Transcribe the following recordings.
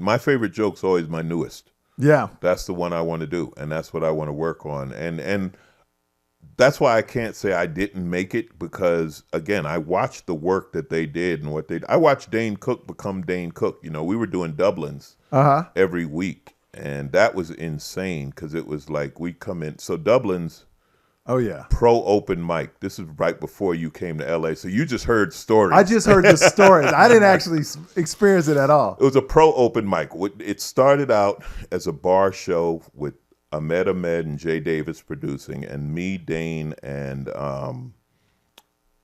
my favorite joke's always my newest. Yeah. That's the one I want to do, and that's what I want to work on. And that's why I can't say I didn't make it, because, again, I watched the work that they did and what they did. I watched Dane Cook become Dane Cook. You know, we were doing Dublins every week, and that was insane because it was like we'd come in. So Dublin's pro open mic. This is right before you came to L.A., so you just heard stories. I just heard the stories. I didn't actually experience it at all. It was a pro open mic. It started out as a bar show with Ahmed and Jay Davis producing, and me, Dane, and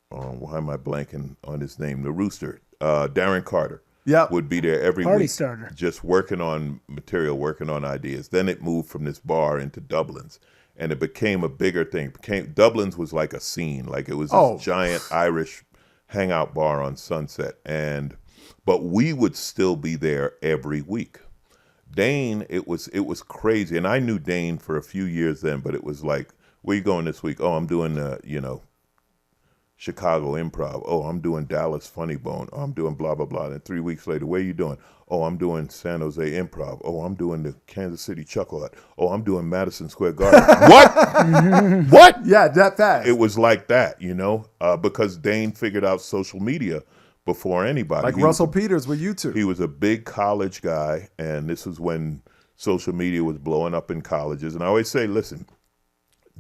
why am I blanking on his name? The Rooster, Darren Carter. Would be there every Party week, starter, just working on material, working on ideas. Then it moved from this bar into Dublin's, and it became a bigger thing. Dublin's was like a scene, like it was this giant Irish hangout bar on Sunset, but we would still be there every week. Dane, it was crazy, and I knew Dane for a few years then, but it was like, where you going this week? Oh, I'm doing Chicago Improv. Oh, I'm doing Dallas Funny Bone. Oh, I'm doing blah blah blah. And 3 weeks later, where you doing? Oh, I'm doing San Jose Improv. Oh, I'm doing the Kansas City Chuckle Hut. Oh, I'm doing Madison Square Garden. What? What? Yeah, that fast. It was like that, because Dane figured out social media before anybody. Like Russell Peters with YouTube. He was a big college guy, and this was when social media was blowing up in colleges. And I always say, listen,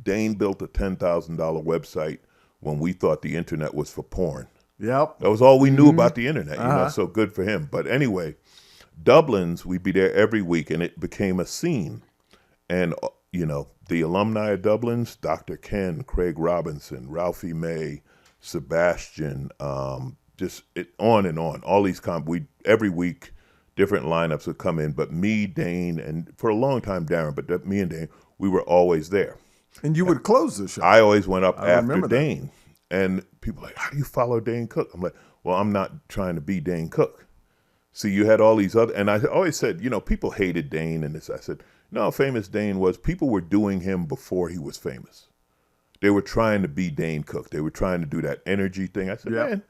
Dane built a $10,000 website when we thought the internet was for porn. Yep. That was all we knew about the internet, so good for him. But anyway, Dublin's, we'd be there every week, and it became a scene. And, the alumni of Dublin's, Dr. Ken, Craig Robinson, Ralphie May, Sebastian, just on and on. All these every week, different lineups would come in. But me, Dane, and for a long time, Darren, but me and Dane, we were always there. And you would close the show. I always went up after Dane. And people were like, how do you follow Dane Cook? I'm like, well, I'm not trying to be Dane Cook. See, you had all these other, and I always said, people hated Dane and this. I said, no, famous Dane was, people were doing him before he was famous. They were trying to be Dane Cook. They were trying to do that energy thing. I said, man,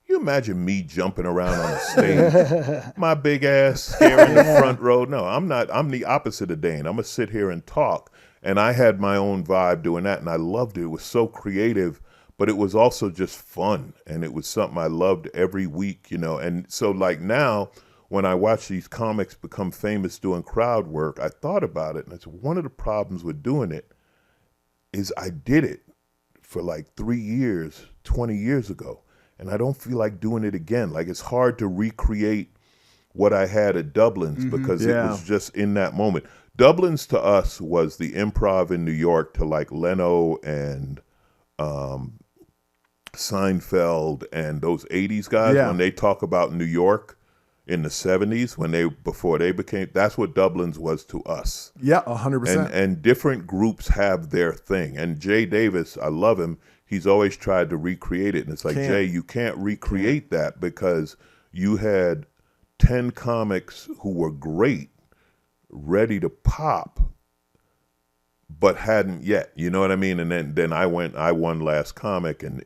you imagine me jumping around on a stage, my big ass here in the front row? No, I'm not. I'm the opposite of Dane. I'm going to sit here and talk. And I had my own vibe doing that, and I loved it. It was so creative, but it was also just fun, and it was something I loved every week, And so, like now, when I watch these comics become famous doing crowd work, I thought about it, and I said, one of the problems with doing it is I did it for like 3 years, 20 years ago, and I don't feel like doing it again. Like, it's hard to recreate what I had at Dublin's because it was just in that moment. Dublin's to us was the Improv in New York to like Leno and Seinfeld and those 80s guys when they talk about New York in the 70s before they became, that's what Dublin's was to us. Yeah, 100%. And different groups have their thing. And Jay Davis, I love him. He's always tried to recreate it. And it's like, Jay, you can't recreate that because you had 10 comics who were great, ready to pop, but hadn't yet. You know what I mean? And then I won Last Comic, and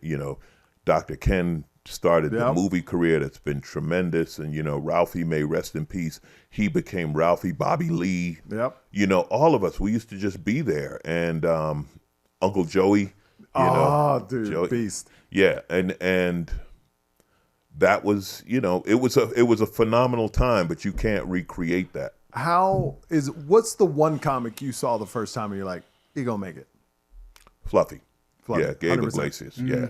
Dr. Ken started the movie career that's been tremendous. And Ralphie May, rest in peace, he became Ralphie. Bobby Lee, all of us, we used to just be there. And Uncle Joey, Joey, beast. Yeah, and that was, it was a phenomenal time, but you can't recreate that. What's the one comic you saw the first time and you're like, he gonna make it? Fluffy. Yeah, Gabe 100%. Iglesias. Yeah.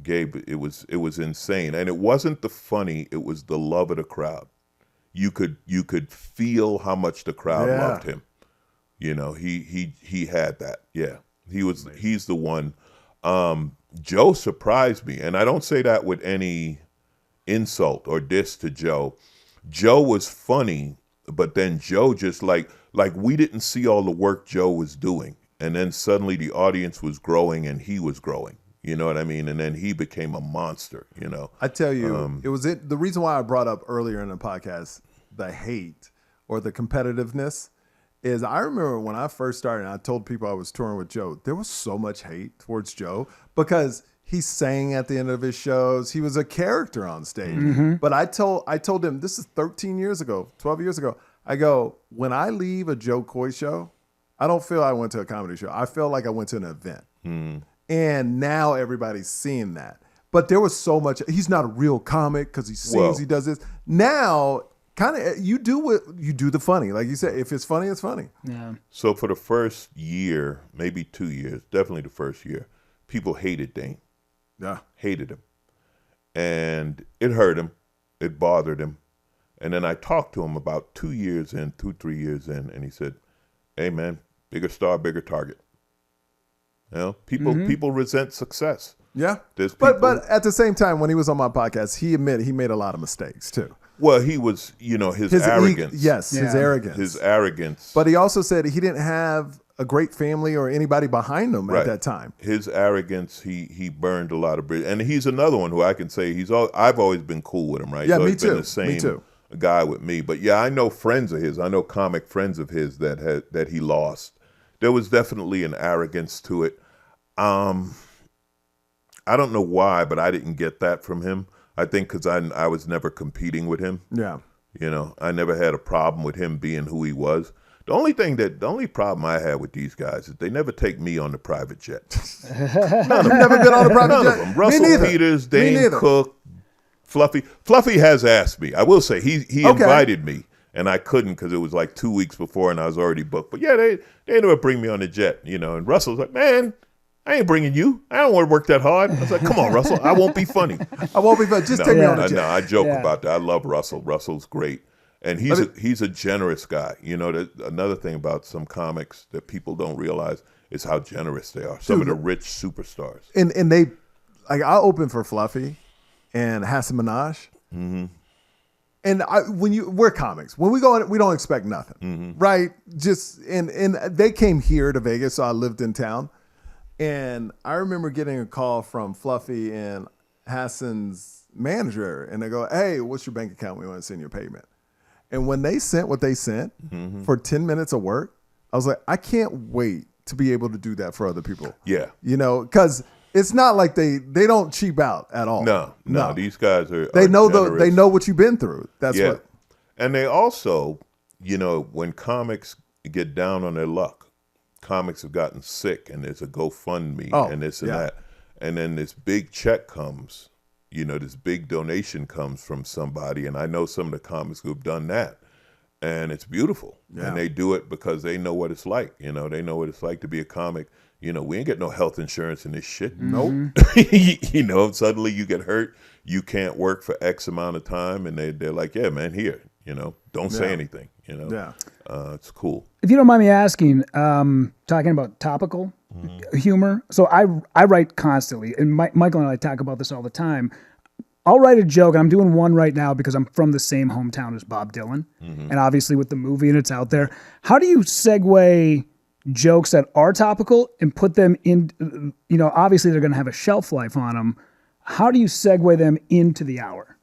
Gabe, it was insane. And it wasn't the funny, it was the love of the crowd. You could feel how much the crowd loved him. He had that. Yeah. He's the one. Joe surprised me, and I don't say that with any insult or diss to Joe. Joe was funny, but then Joe just like we didn't see all the work Joe was doing, and then suddenly the audience was growing and he was growing. You know what I mean? And then he became a monster. I tell you, the reason why I brought up earlier in the podcast the hate or the competitiveness is I remember when I first started and I told people I was touring with Joe, there was so much hate towards Joe because He sang at the end of his shows. He was a character on stage. But I told him, this is 13 years ago, 12 years ago. I go, when I leave a Joe Coy show, I don't feel I went to a comedy show. I feel like I went to an event. And now everybody's seeing that. But there was so much. He's not a real comic because he sings, he does this. Now, kind of, you do the funny. Like you said, if it's funny, it's funny. Yeah. So for the first year, maybe 2 years, definitely the first year, people hated Dane. Yeah. Hated him. And it hurt him. It bothered him. And then I talked to him about 2 years in, 3 years in, and he said, hey, man, bigger star, bigger target. You know, people resent success. Yeah. But at the same time, when he was on my podcast, he admitted he made a lot of mistakes too. Well, he was, his arrogance. His arrogance. His arrogance. But he also said he didn't have a great family or anybody behind him at that time. His arrogance, he burned a lot of bridges. And he's another one who I can say I've always been cool with him, right? Yeah, he's me been too. the same Me too. guy with me. But yeah, I know friends of his. I know comic friends of his that he lost. There was definitely an arrogance to it. I don't know why, but I didn't get that from him. I think because I was never competing with him. Yeah. I never had a problem with him being who he was. The only problem I had with these guys is they never take me on the private jet. None of them. Never been on a private jet. None of them. Russell Peters, Dane Cook, Fluffy. Fluffy has asked me. I will say he invited me, and I couldn't because it was like 2 weeks before, and I was already booked. But yeah, they never bring me on the jet, And Russell's like, man, I ain't bringing you. I don't want to work that hard. I was like, come on, Russell. I won't be funny. I won't be funny. Just take me on the jet. No, I joke about that. I love Russell. Russell's great. And he's a generous guy. Another thing about some comics that people don't realize is how generous they are. Some of the rich superstars. And they, like, I opened for Fluffy and Hassan Minaj. Mm-hmm. And we're comics. When we go in, we don't expect nothing, right? And they came here to Vegas, so I lived in town. And I remember getting a call from Fluffy and Hassan's manager, and they go, hey, what's your bank account? We want to send you a payment. And when they sent what they sent for 10 minutes of work, I was like, I can't wait to be able to do that for other people. Yeah. Because it's not like they don't cheap out at all. No. These guys are they know generous. they know what you've been through. That's what. And they also, when comics get down on their luck, comics have gotten sick, and there's a GoFundMe and this and that, and then this big check comes. This big donation comes from somebody, and I know some of the comics who have done that, and it's beautiful. Yeah. And they do it because they know what it's like. They know what it's like to be a comic. We ain't get no health insurance in this shit. Nope. Suddenly you get hurt, you can't work for X amount of time, and they're like, yeah, man, here, don't say anything. It's cool. If you don't mind me asking, talking about topical humor. So I write constantly, and Michael and I talk about this all the time. I'll write a joke, and I'm doing one right now because I'm from the same hometown as Bob Dylan, and obviously with the movie and it's out there. How do you segue jokes that are topical and put them in? Obviously they're going to have a shelf life on them. How do you segue them into the hour?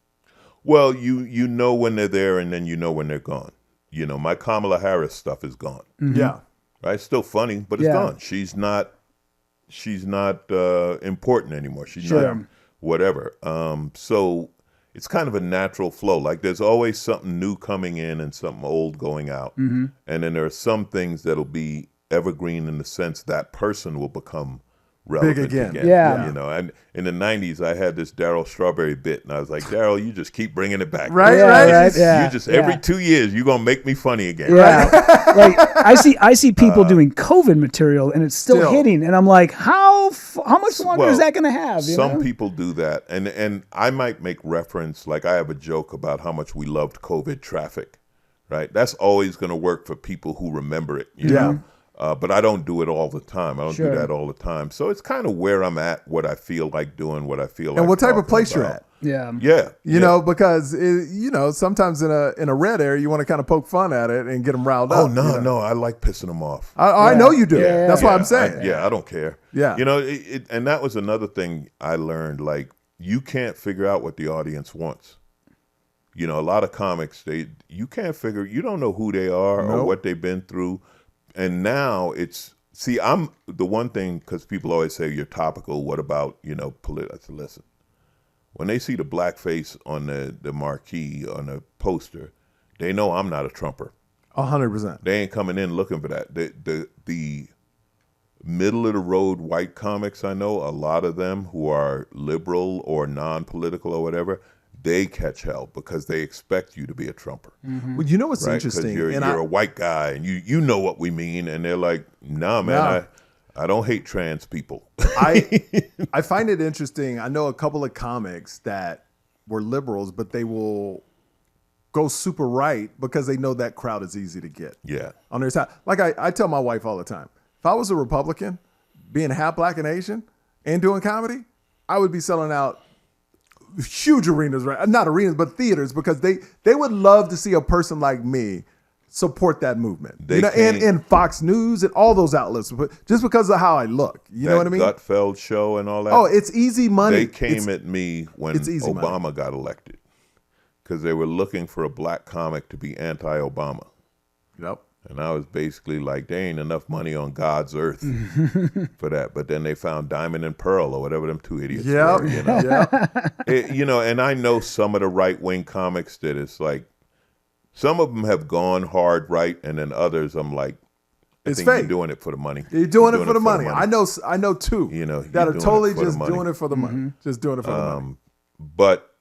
Well, you know when they're there, and then you know when they're gone. My Kamala Harris stuff is gone. Mm-hmm. Yeah. Right? Still funny, but it's gone. She's not important anymore. She's not whatever. So it's kind of a natural flow. Like there's always something new coming in and something old going out. Mm-hmm. And then there are some things that'll be evergreen in the sense that person will become relevant big again. Yeah. And in the 90s, I had this Darryl Strawberry bit, and I was like, Darryl, you just keep bringing it back. Right. You just every 2 years, you're gonna make me funny again. Yeah. Like I see people doing COVID material, and it's still hitting, and I'm like, how much longer is that gonna have? Some people do that, and I might make reference, like I have a joke about how much we loved COVID traffic, right? That's always gonna work for people who remember it. You know? But I don't do it all the time. I don't do that all the time. So it's kind of where I'm at, what I feel like doing, what I feel like. And what type of place you're at. Yeah. You know, because, sometimes in a red area, you want to kind of poke fun at it and get them riled up. Oh, no. I like pissing them off. I know you do. Yeah. That's what I'm saying. I don't care. Yeah. And that was another thing I learned. Like, you can't figure out what the audience wants. A lot of comics, you don't know who they are or what they've been through. And now it's See, I'm the one thing, because people always say you're topical. What about, political? I said, listen, when they see the blackface on the marquee, on the poster, they know I'm not a Trumper. 100%. They ain't coming in looking for that. The middle of the road white comics, I know, a lot of them who are liberal or non-political or whatever, they catch hell because they expect you to be a Trumper. Mm-hmm. Well, you know what's right? interesting? You're a white guy and you know what we mean, and they're like, nah, man, I don't hate trans people. I find it interesting. I know a couple of comics that were liberals, but they will go super right because they know that crowd is easy to get. Yeah. On their side. Like I tell my wife all the time, if I was a Republican, being half black and Asian and doing comedy, I would be selling out huge arenas, right? Not arenas, but theaters, because they would love to see a person like me support that movement. And Fox News and all those outlets, just because of how I look. You know what I mean? Gutfeld show and all that. Oh, it's easy money. They came at me when Obama got elected because they were looking for a black comic to be anti-Obama. Yep. And I was basically like, there ain't enough money on God's earth for that. But then they found Diamond and Pearl or whatever them two idiots were. And I know some of the right-wing comics that it's like, some of them have gone hard right, and then others I'm like, I think you're doing it for the money. You're doing it for the money. I know two that are totally just doing it for the money. Mm-hmm. Just doing it for the money. But,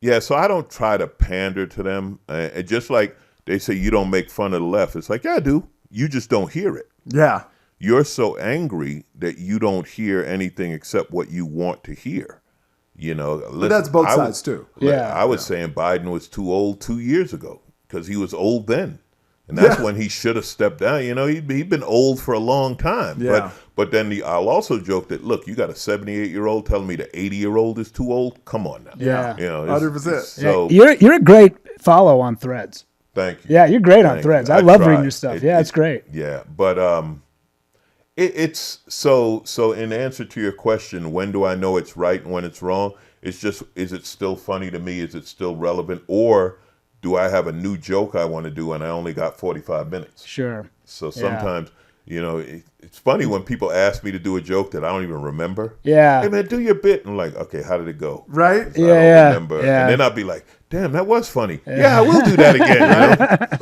yeah, so I don't try to pander to them. Just like they say you don't make fun of the left. It's like, yeah, I do. You just don't hear it. Yeah. You're so angry that you don't hear anything except what you want to hear. But that's both sides too. I was saying Biden was too old 2 years ago because he was old then. And that's when he should have stepped down. He'd been old for a long time. Yeah. But then I'll also joke that, look, you got a 78-year-old telling me the 80-year-old is too old? Come on now. Yeah. 100%. So, you're a great follow on Threads. Thank you. Yeah, you're great on Threads. I love reading your stuff. It's great. Yeah, but it's so in answer to your question, when do I know it's right and when it's wrong? It's just, is it still funny to me? Is it still relevant? Or do I have a new joke I want to do and I only got 45 minutes? Sure. So sometimes, it's funny when people ask me to do a joke that I don't even remember. Yeah. Hey, man, do your bit. I'm like, okay, how did it go? Right? So I don't remember. Yeah. And then I'll be like, damn, that was funny. Yeah, I will do that again.